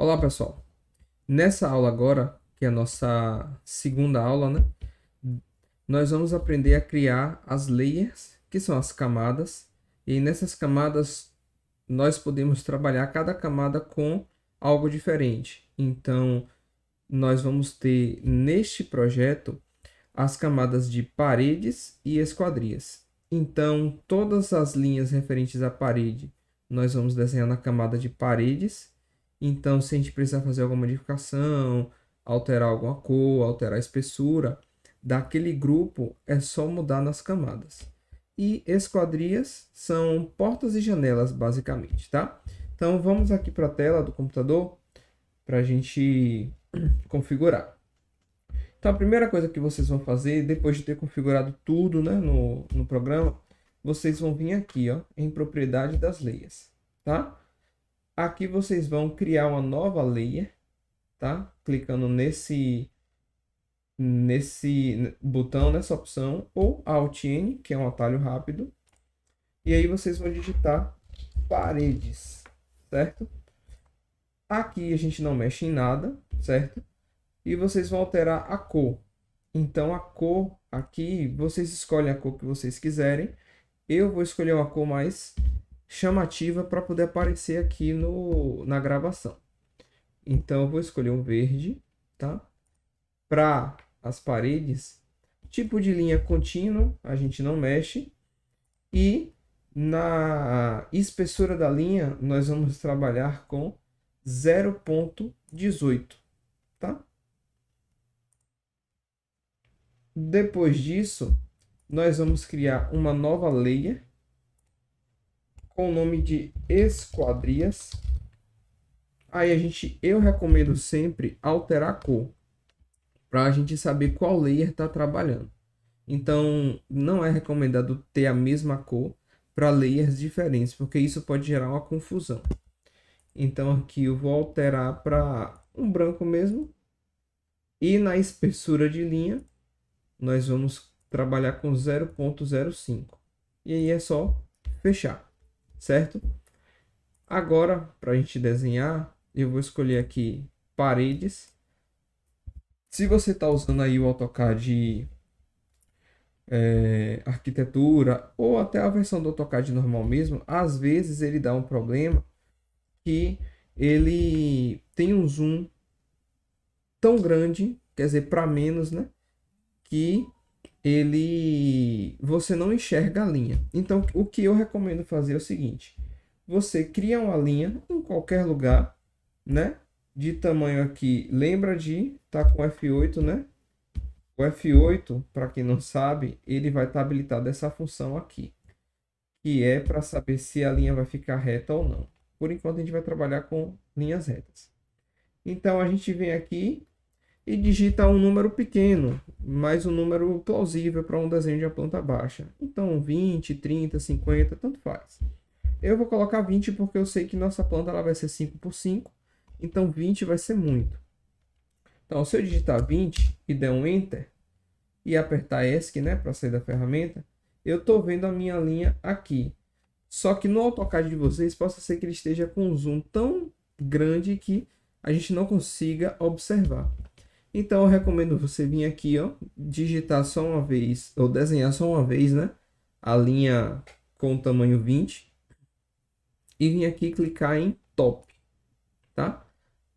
Olá, pessoal. Nessa aula agora, que é a nossa segunda aula, né? Nós vamos aprender a criar as layers, que são as camadas. E nessas camadas, nós podemos trabalhar cada camada com algo diferente. Então, nós vamos ter neste projeto as camadas de paredes e esquadrias. Então, todas as linhas referentes à parede, nós vamos desenhar na camada de paredes. Então, se a gente precisar fazer alguma modificação, alterar alguma cor, alterar a espessura daquele grupo, é só mudar nas camadas. E esquadrias são portas e janelas, basicamente, tá? Então, vamos aqui para a tela do computador para a gente configurar. Então, a primeira coisa que vocês vão fazer, depois de ter configurado tudo, né, no programa, vocês vão vir aqui, ó, em propriedade das layers, tá? Aqui vocês vão criar uma nova layer, tá? Clicando nesse botão, nessa opção, ou Alt N, que é um atalho rápido. E aí vocês vão digitar paredes, certo? Aqui a gente não mexe em nada, certo? E vocês vão alterar a cor. Então, a cor aqui, vocês escolhem a cor que vocês quiserem. Eu vou escolher uma cor mais chamativa para poder aparecer aqui na gravação. Então, eu vou escolher um verde, tá? Para as paredes, tipo de linha contínua, a gente não mexe. E na espessura da linha, nós vamos trabalhar com 0,18, tá? Depois disso, nós vamos criar uma nova layer com o nome de esquadrias. Aí eu recomendo sempre alterar a cor para a gente saber qual layer está trabalhando. Então, não é recomendado ter a mesma cor para layers diferentes, porque isso pode gerar uma confusão. Então, aqui eu vou alterar para um branco mesmo. E na espessura de linha, nós vamos trabalhar com 0,05. E aí é só fechar, certo? Agora, para a gente desenhar, eu vou escolher aqui paredes. Se você está usando aí o AutoCAD arquitetura ou até a versão do AutoCAD normal mesmo, às vezes ele dá um problema que ele tem um zoom tão grande, quer dizer, para menos, né? Que você não enxerga a linha. Então, o que eu recomendo fazer é o seguinte: você cria uma linha em qualquer lugar, né? De tamanho aqui, lembra de tá com F8, né? O F8, para quem não sabe, ele vai estar habilitado essa função aqui, que é para saber se a linha vai ficar reta ou não. Por enquanto, a gente vai trabalhar com linhas retas. Então, a gente vem aqui e digita um número pequeno, mas um número plausível para um desenho de uma planta baixa. Então, 20, 30, 50, tanto faz. Eu vou colocar 20 porque eu sei que nossa planta ela vai ser 5 por 5, então 20 vai ser muito. Então, se eu digitar 20 e der um Enter e apertar ESC, né, para sair da ferramenta, eu estou vendo a minha linha aqui. Só que no AutoCAD de vocês, possa ser que ele esteja com um zoom tão grande que a gente não consiga observar. Então, eu recomendo você vir aqui, ó, digitar só uma vez, ou desenhar só uma vez, né, a linha com o tamanho 20. E vir aqui clicar em Top, tá?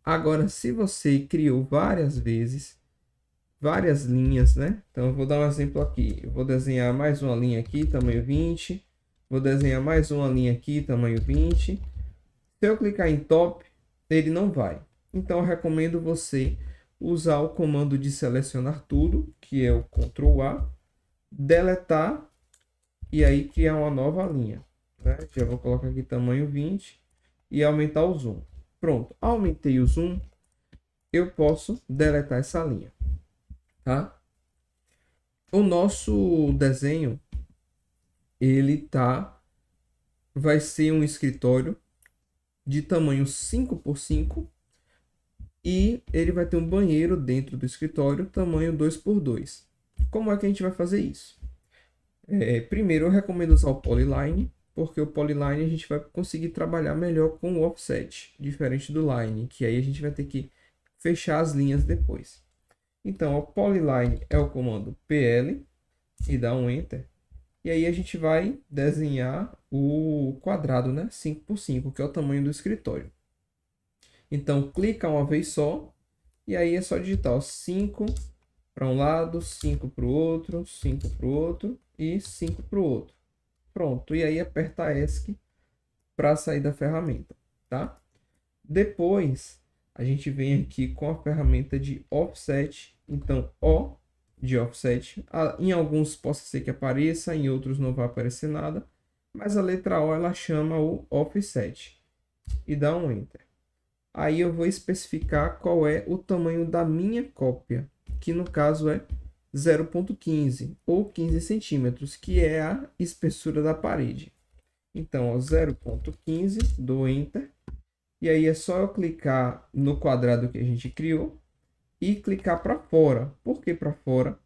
Agora, se você criou várias vezes, várias linhas, né? Então, eu vou dar um exemplo aqui. Eu vou desenhar mais uma linha aqui, tamanho 20. Vou desenhar mais uma linha aqui, tamanho 20. Se eu clicar em Top, ele não vai. Então, eu recomendo você usar o comando de selecionar tudo, que é o Ctrl A, deletar e aí criar uma nova linha, né? Já vou colocar aqui tamanho 20 e aumentar o zoom. Pronto, aumentei o zoom, eu posso deletar essa linha, tá? O nosso desenho, vai ser um escritório de tamanho 5 por 5 e ele vai ter um banheiro dentro do escritório tamanho 2 por 2. Como é que a gente vai fazer isso? Primeiro eu recomendo usar o Polyline, porque o polyline a gente vai conseguir trabalhar melhor com o offset, diferente do line, que aí a gente vai ter que fechar as linhas depois. Então, o polyline é o comando PL e dá um Enter. E aí a gente vai desenhar o quadrado, né? 5 por 5, que é o tamanho do escritório. Então, clica uma vez só, e aí é só digitar 5 para um lado, 5 para o outro, 5 para o outro e 5 para o outro. Pronto, e aí aperta ESC para sair da ferramenta, tá? Depois, a gente vem aqui com a ferramenta de Offset. Então, O de Offset. Em alguns possa ser que apareça, em outros não vai aparecer nada. Mas a letra O, ela chama o Offset. E dá um Enter. Aí eu vou especificar qual é o tamanho da minha cópia, que no caso é 0,15 ou 15 centímetros, que é a espessura da parede. Então, 0,15, dou Enter. E aí é só eu clicar no quadrado que a gente criou e clicar para fora. Por que para fora?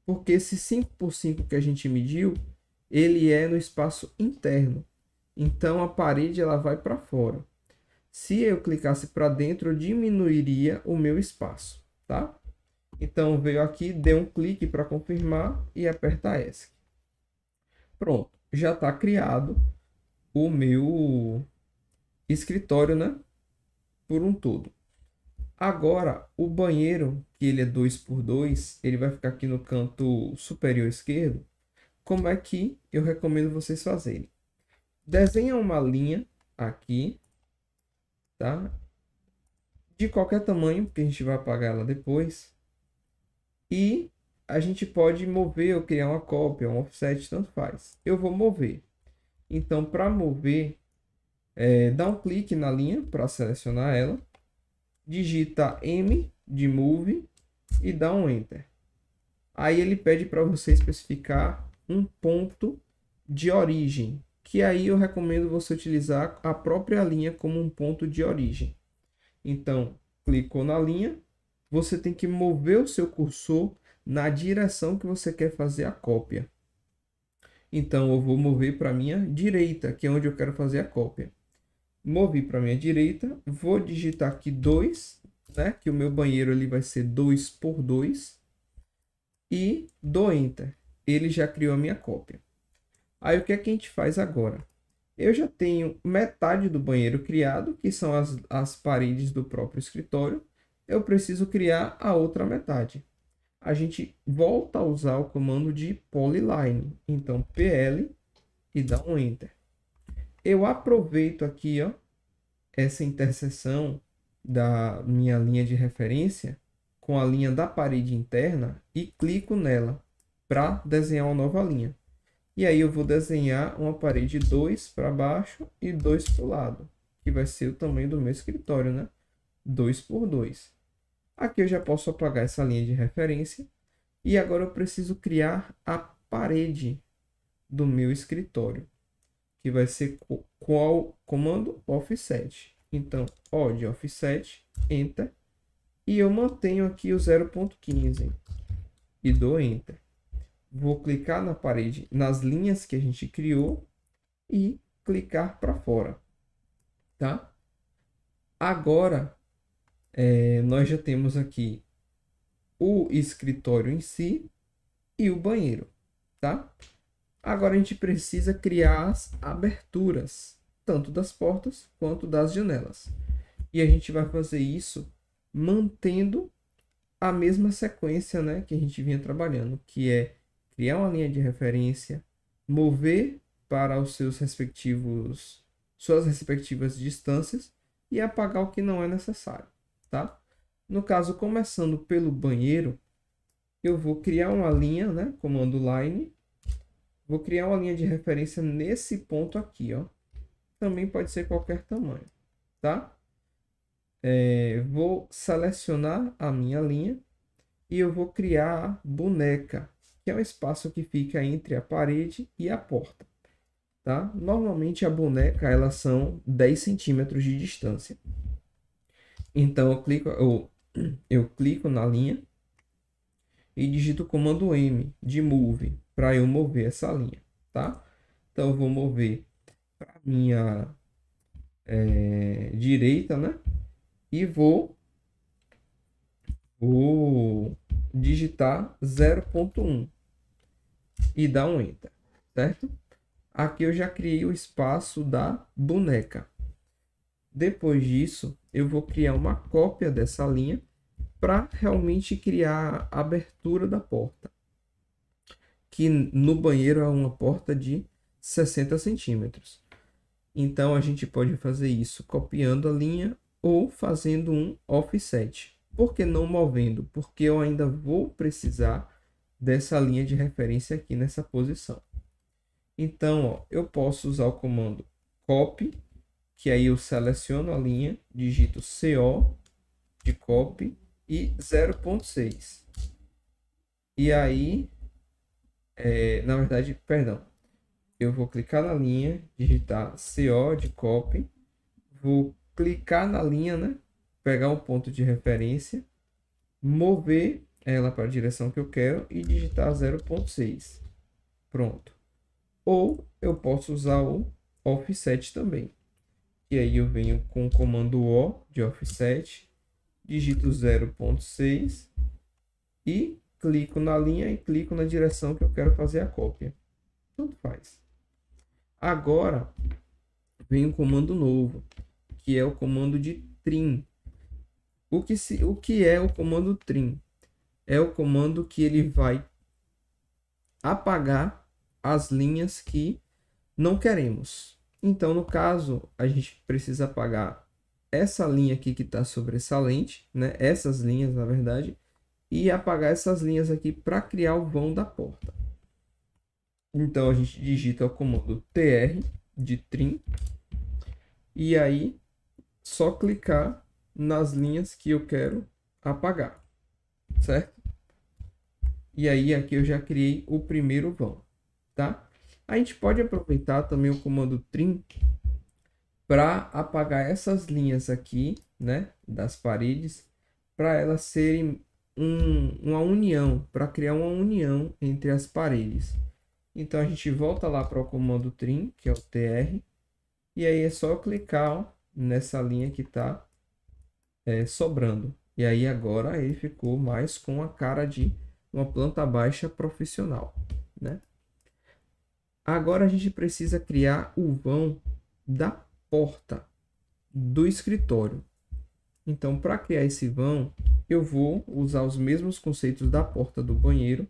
Porque esse 5 por 5 que a gente mediu, ele é no espaço interno. Então, a parede ela vai para fora. Se eu clicasse para dentro, eu diminuiria o meu espaço, tá? Então, veio aqui, dê um clique para confirmar e aperta ESC. Pronto, já está criado o meu escritório, né? Por um todo. Agora, o banheiro, que ele é 2 por 2, ele vai ficar aqui no canto superior esquerdo. Como é que eu recomendo vocês fazerem? Desenha uma linha aqui, tá? De qualquer tamanho, porque a gente vai apagar ela depois. E a gente pode mover ou criar uma cópia, um offset, tanto faz. Eu vou mover. Então, para mover, dá um clique na linha para selecionar ela. Digita M de Move e dá um Enter. Aí ele pede para você especificar um ponto de origem, que aí eu recomendo você utilizar a própria linha como um ponto de origem. Então, clicou na linha, você tem que mover o seu cursor na direção que você quer fazer a cópia. Então, eu vou mover para a minha direita, que é onde eu quero fazer a cópia. Movi para a minha direita, vou digitar aqui 2, né? Que o meu banheiro ele vai ser 2 por 2. E dou Enter. Ele já criou a minha cópia. Aí o que é que a gente faz agora? Eu já tenho metade do banheiro criado, que são as paredes do próprio escritório. Eu preciso criar a outra metade. A gente volta a usar o comando de Polyline. Então, PL e dá um Enter. Eu aproveito aqui, ó, essa interseção da minha linha de referência com a linha da parede interna e clico nela para desenhar uma nova linha. E aí eu vou desenhar uma parede 2 para baixo e 2 para o lado, que vai ser o tamanho do meu escritório, né? 2 por 2. Aqui eu já posso apagar essa linha de referência. E agora eu preciso criar a parede do meu escritório, que vai ser qual comando offset. Então, O de offset, Enter. E eu mantenho aqui o 0,15 e dou Enter. Vou clicar na parede, nas linhas que a gente criou e clicar para fora, tá? Agora, nós já temos aqui o escritório em si e o banheiro, tá? Agora a gente precisa criar as aberturas, tanto das portas quanto das janelas. E a gente vai fazer isso mantendo a mesma sequência, né, que a gente vinha trabalhando, que é criar uma linha de referência, mover para os suas respectivas distâncias e apagar o que não é necessário, tá? No caso, começando pelo banheiro, eu vou criar uma linha, né, comando line. Vou criar uma linha de referência nesse ponto aqui, ó. Também pode ser qualquer tamanho, tá? Vou selecionar a minha linha e eu vou criar a boneca, que é o espaço que fica entre a parede e a porta, tá? Normalmente a boneca, elas são 10 centímetros de distância. Então eu clico na linha e digito o comando M de Move para eu mover essa linha, tá? Então eu vou mover para minha direita, né? E vou digitar 0.1 e dar um Enter, certo? Aqui eu já criei o espaço da boneca. Depois disso, eu vou criar uma cópia dessa linha para realmente criar a abertura da porta, que no banheiro é uma porta de 60 centímetros. Então a gente pode fazer isso copiando a linha ou fazendo um offset. Por que não movendo? Porque eu ainda vou precisar dessa linha de referência aqui nessa posição. Então, ó, eu posso usar o comando copy, que aí eu seleciono a linha, digito CO de copy e 0.6. E aí, na verdade, perdão, eu vou clicar na linha, digitar CO de copy, vou clicar na linha, né? Pegar um ponto de referência, mover ela para a direção que eu quero e digitar 0.6. Pronto. Ou eu posso usar o offset também. E aí eu venho com o comando O de offset, digito 0.6 e clico na linha e clico na direção que eu quero fazer a cópia. Tanto faz. Agora vem um comando novo, que é o comando de trim. O que é o comando trim? É o comando que ele vai apagar as linhas que não queremos. Então, no caso, a gente precisa apagar essa linha aqui que está sobressalente, né? Essas linhas, na verdade, e apagar essas linhas aqui para criar o vão da porta. Então, a gente digita o comando TR de trim e aí só clicar nas linhas que eu quero apagar, certo? E aí aqui eu já criei o primeiro vão, tá? A gente pode aproveitar também o comando trim para apagar essas linhas aqui, né, das paredes, para elas serem uma união, para criar uma união entre as paredes. Então a gente volta lá para o comando trim, que é o TR, e aí é só clicar ó, nessa linha que está sobrando. E aí agora ele ficou mais com a cara de uma planta baixa profissional, né? Agora a gente precisa criar o vão da porta do escritório. Então, para criar esse vão, eu vou usar os mesmos conceitos da porta do banheiro,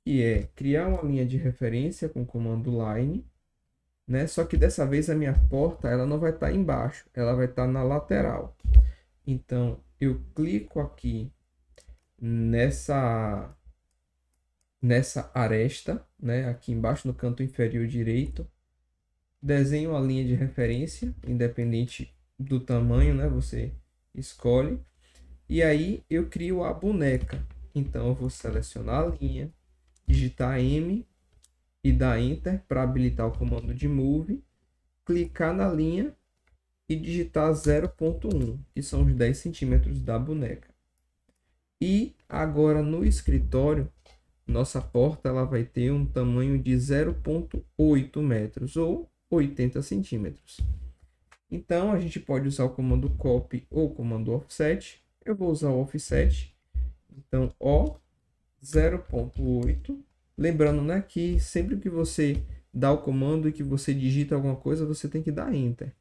que é criar uma linha de referência com o comando line, né? Só que dessa vez a minha porta ela não vai estar embaixo, ela vai estar na lateral. Então, eu clico aqui nessa aresta, né? Aqui embaixo no canto inferior direito, desenho a linha de referência, independente do tamanho, né? Você escolhe. E aí eu crio a boneca. Então eu vou selecionar a linha, digitar M e dar Enter para habilitar o comando de Move, clicar na linha e digitar 0.1, que são os 10 centímetros da boneca. E agora no escritório, nossa porta ela vai ter um tamanho de 0.8 metros ou 80 centímetros. Então a gente pode usar o comando copy ou o comando offset. Eu vou usar o offset. Então O 0.8. Lembrando, né, que sempre que você dá o comando e que você digita alguma coisa, você tem que dar Enter.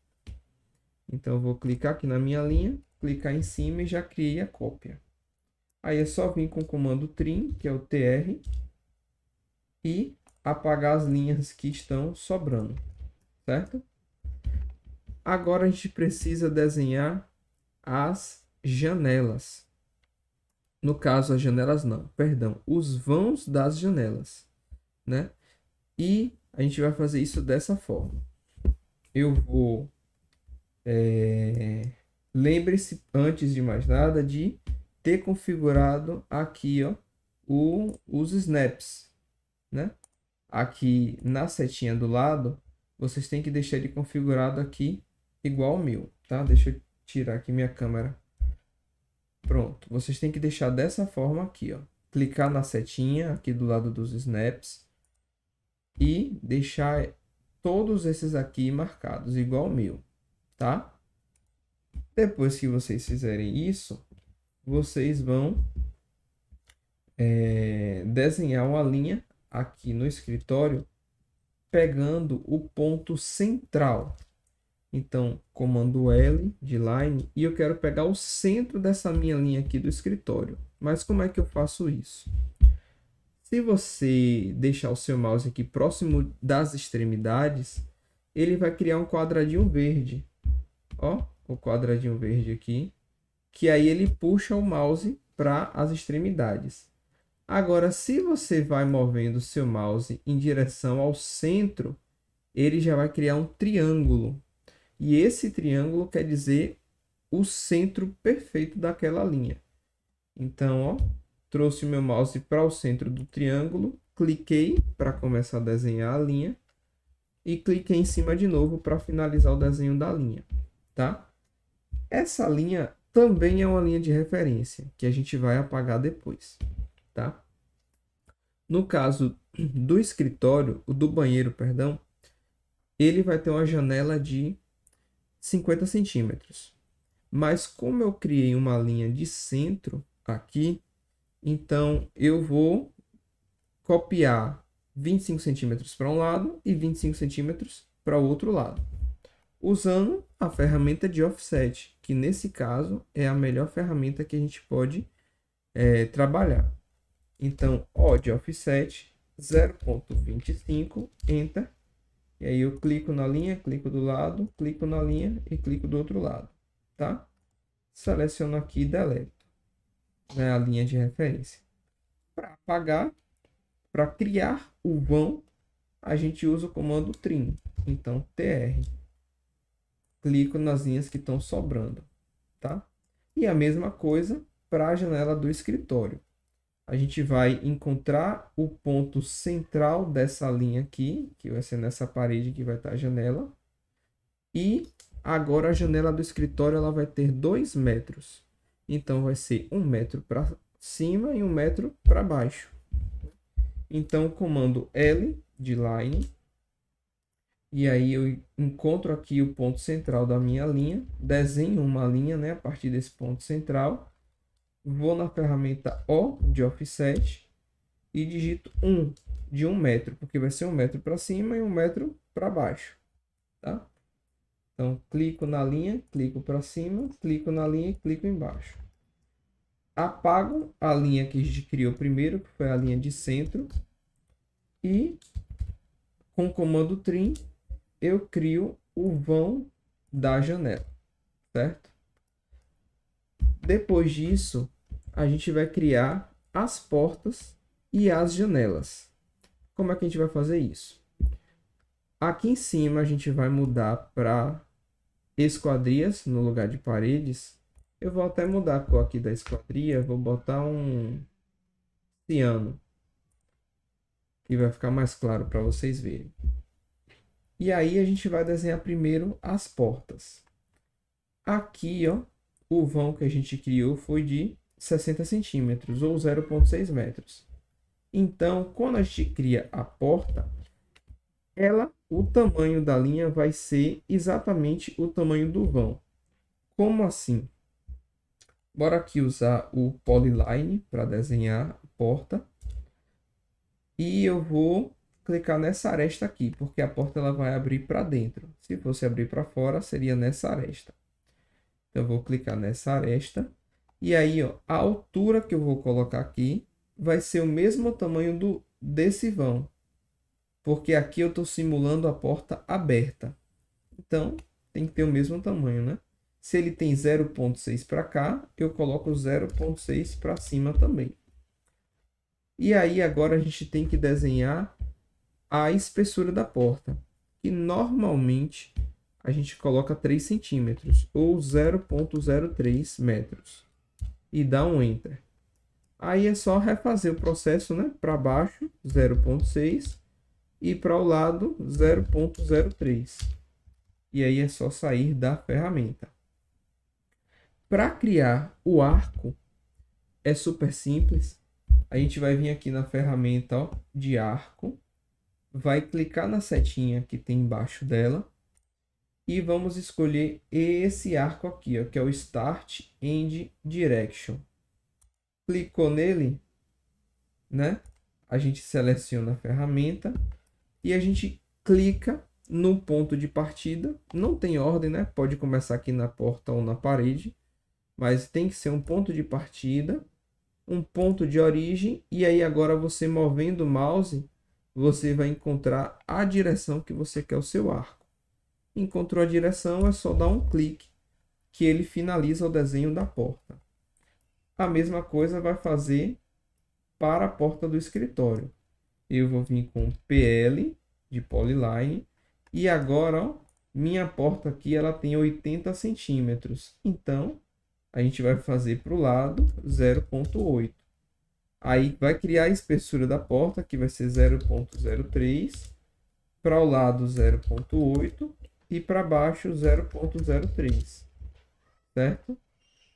Então eu vou clicar aqui na minha linha, clicar em cima e já criei a cópia. Aí é só vir com o comando trim, que é o TR, e apagar as linhas que estão sobrando, certo? Agora a gente precisa desenhar as janelas. No caso, as janelas não, perdão, os vãos das janelas, né? E a gente vai fazer isso dessa forma. Eu vou... Lembre-se, antes de mais nada, de ter configurado aqui, ó, os snaps, né? Aqui na setinha do lado, vocês têm que deixar ele configurado aqui igual ao meu, tá? Deixa eu tirar aqui minha câmera. Pronto, vocês têm que deixar dessa forma aqui, ó. Clicar na setinha aqui do lado dos snaps e deixar todos esses aqui marcados, igual o meu, tá? Depois que vocês fizerem isso, vocês vão desenhar uma linha aqui no escritório, pegando o ponto central. Então, comando L de line, e eu quero pegar o centro dessa minha linha aqui do escritório. Mas como é que eu faço isso? Se você deixar o seu mouse aqui próximo das extremidades, ele vai criar um quadradinho verde. Ó, o quadradinho verde aqui, que aí ele puxa o mouse para as extremidades. Agora, se você vai movendo o seu mouse em direção ao centro, ele já vai criar um triângulo. E esse triângulo quer dizer o centro perfeito daquela linha. Então, ó, trouxe o meu mouse para o centro do triângulo, cliquei para começar a desenhar a linha e cliquei em cima de novo para finalizar o desenho da linha, tá? Essa linha também é uma linha de referência, que a gente vai apagar depois, tá? No caso do escritório, do banheiro, perdão, ele vai ter uma janela de 50 centímetros. Mas como eu criei uma linha de centro aqui, então eu vou copiar 25 centímetros para um lado e 25 centímetros para o outro lado, usando a ferramenta de offset, que nesse caso é a melhor ferramenta que a gente pode trabalhar. Então, ó, de offset 0,25, enter. E aí eu clico na linha, clico do lado, clico na linha e clico do outro lado, tá? Seleciono aqui e deleto, né, a linha de referência. Para apagar, para criar o vão, a gente usa o comando trim. Então, TR. Clico nas linhas que estão sobrando, tá? E a mesma coisa para a janela do escritório. A gente vai encontrar o ponto central dessa linha aqui, que vai ser nessa parede que vai estar a janela. E agora a janela do escritório ela vai ter 2 metros. Então vai ser 1 metro para cima e 1 metro para baixo. Então comando L de line. E aí eu encontro aqui o ponto central da minha linha. Desenho uma linha, né, a partir desse ponto central. Vou na ferramenta O de offset e digito 1 de 1 metro, porque vai ser 1 metro para cima e 1 metro para baixo, tá? Então, clico na linha, clico para cima, clico na linha e clico embaixo. Apago a linha que a gente criou primeiro, que foi a linha de centro, e com o comando trim eu crio o vão da janela, certo? Depois disso, a gente vai criar as portas e as janelas. Como é que a gente vai fazer isso? Aqui em cima a gente vai mudar para esquadrias no lugar de paredes. Eu vou até mudar a cor aqui da esquadria, vou botar um ciano, que vai ficar mais claro para vocês verem. E aí a gente vai desenhar primeiro as portas. Aqui, ó, o vão que a gente criou foi de 60 centímetros ou 0,6 metros. Então, quando a gente cria a porta, o tamanho da linha vai ser exatamente o tamanho do vão. Como assim? Bora aqui usar o Polyline para desenhar a porta. E eu vou clicar nessa aresta aqui, porque a porta ela vai abrir para dentro. Se fosse abrir para fora, seria nessa aresta. Então, eu vou clicar nessa aresta. E aí, ó, a altura que eu vou colocar aqui vai ser o mesmo tamanho desse vão. Porque aqui eu estou simulando a porta aberta. Então, tem que ter o mesmo tamanho, né? Se ele tem 0,6 para cá, eu coloco 0,6 para cima também. E aí, agora a gente tem que desenhar a espessura da porta. Que normalmente a gente coloca 3 centímetros ou 0,03 metros e dá um enter. Aí é só refazer o processo, né? Para baixo 0,6 e para o lado 0,03. E aí é só sair da ferramenta. Para criar o arco é super simples. A gente vai vir aqui na ferramenta, ó, de arco vai clicar na setinha que tem embaixo dela e vamos escolher esse arco aqui, ó, que é o Start End Direction. Clicou nele, né? A gente seleciona a ferramenta e a gente clica no ponto de partida. Não tem ordem, né? Pode começar aqui na porta ou na parede, mas tem que ser um ponto de partida, um ponto de origem, e aí agora você movendo o mouse, você vai encontrar a direção que você quer o seu arco. Encontrou a direção, é só dar um clique que ele finaliza o desenho da porta. A mesma coisa vai fazer para a porta do escritório. Eu vou vir com PL de Polyline e agora, ó, minha porta aqui ela tem 80 centímetros. Então, a gente vai fazer para o lado 0,8. Aí vai criar a espessura da porta, que vai ser 0,03. Para o lado 0,8 e para baixo 0,03. Certo?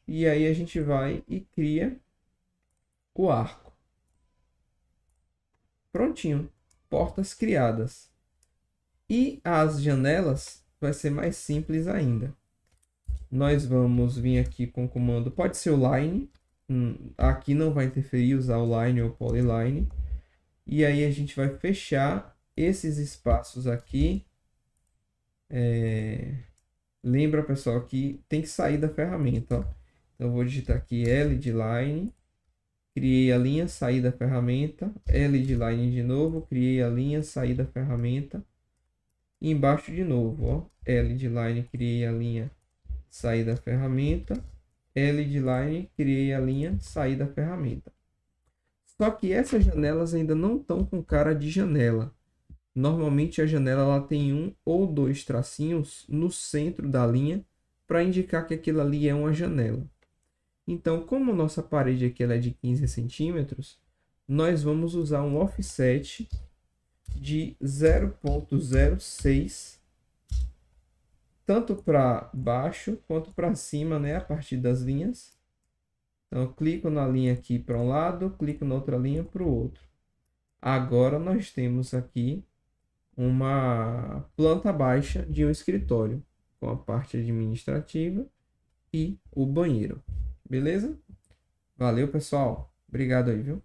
E aí a gente vai e cria o arco. Prontinho. Portas criadas. E as janelas vai ser mais simples ainda. Nós vamos vir aqui com o comando, pode ser o line, aqui não vai interferir usar o line ou polyline. E aí a gente vai fechar esses espaços aqui. Lembra, pessoal, que tem que sair da ferramenta, ó. Então eu vou digitar aqui L de line, criei a linha, saí da ferramenta, L de line de novo, criei a linha, saí da ferramenta. E embaixo de novo, ó, L de line, criei a linha, saí da ferramenta, L de line, criei a linha, saí da ferramenta. Só que essas janelas ainda não estão com cara de janela. Normalmente a janela ela tem um ou dois tracinhos no centro da linha para indicar que aquilo ali é uma janela. Então, como nossa parede aqui ela é de 15 centímetros, nós vamos usar um offset de 0,06, tanto para baixo quanto para cima, né, a partir das linhas. Então, eu clico na linha aqui para um lado, clico na outra linha para o outro. Agora nós temos aqui uma planta baixa de um escritório, com a parte administrativa e o banheiro. Beleza? Valeu, pessoal. Obrigado aí, viu?